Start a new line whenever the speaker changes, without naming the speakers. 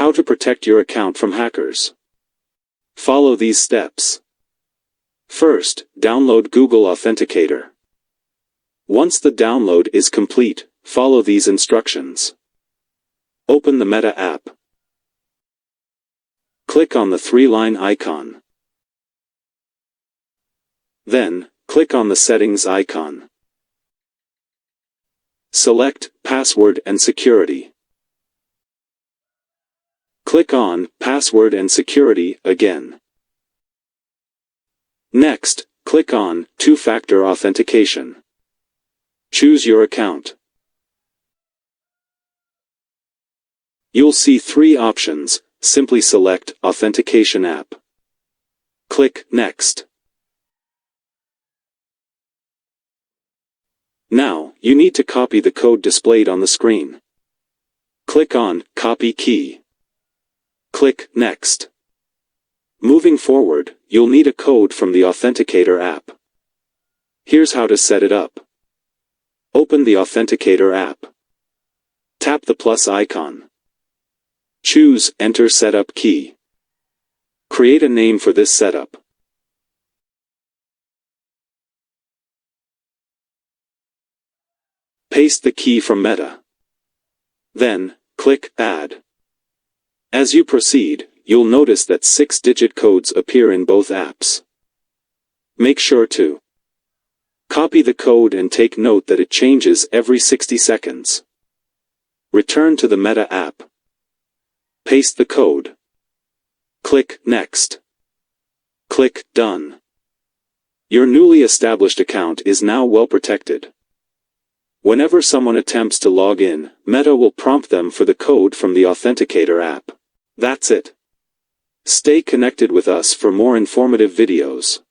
How to protect your account from hackers. Follow these steps. First, download Google Authenticator. Once the download is complete, follow these instructions. Open the Meta app. Click on the three-line icon. Then, click on the Settings icon. Select Password and Security. Click on Password and Security again. Next, click on Two-Factor Authentication. Choose your account. You'll see three options. Simply select Authentication app. Click Next. Now, you need to copy the code displayed on the screen. Click on Copy Key. Click Next. Moving forward, you'll need a code from the Authenticator app. Here's how to set it up. Open the Authenticator app. Tap the plus icon. Choose Enter Setup Key. Create a name for this setup. Paste the key from Meta. Then, click Add. As you proceed, you'll notice that 6-digit codes appear in both apps. Make sure to copy the code and take note that it changes every 60 seconds. Return to the Meta app. Paste the code. Click Next. Click Done. Your newly established account is now well protected. Whenever someone attempts to log in, Meta will prompt them for the code from the Authenticator app. That's it. Stay connected with us for more informative videos.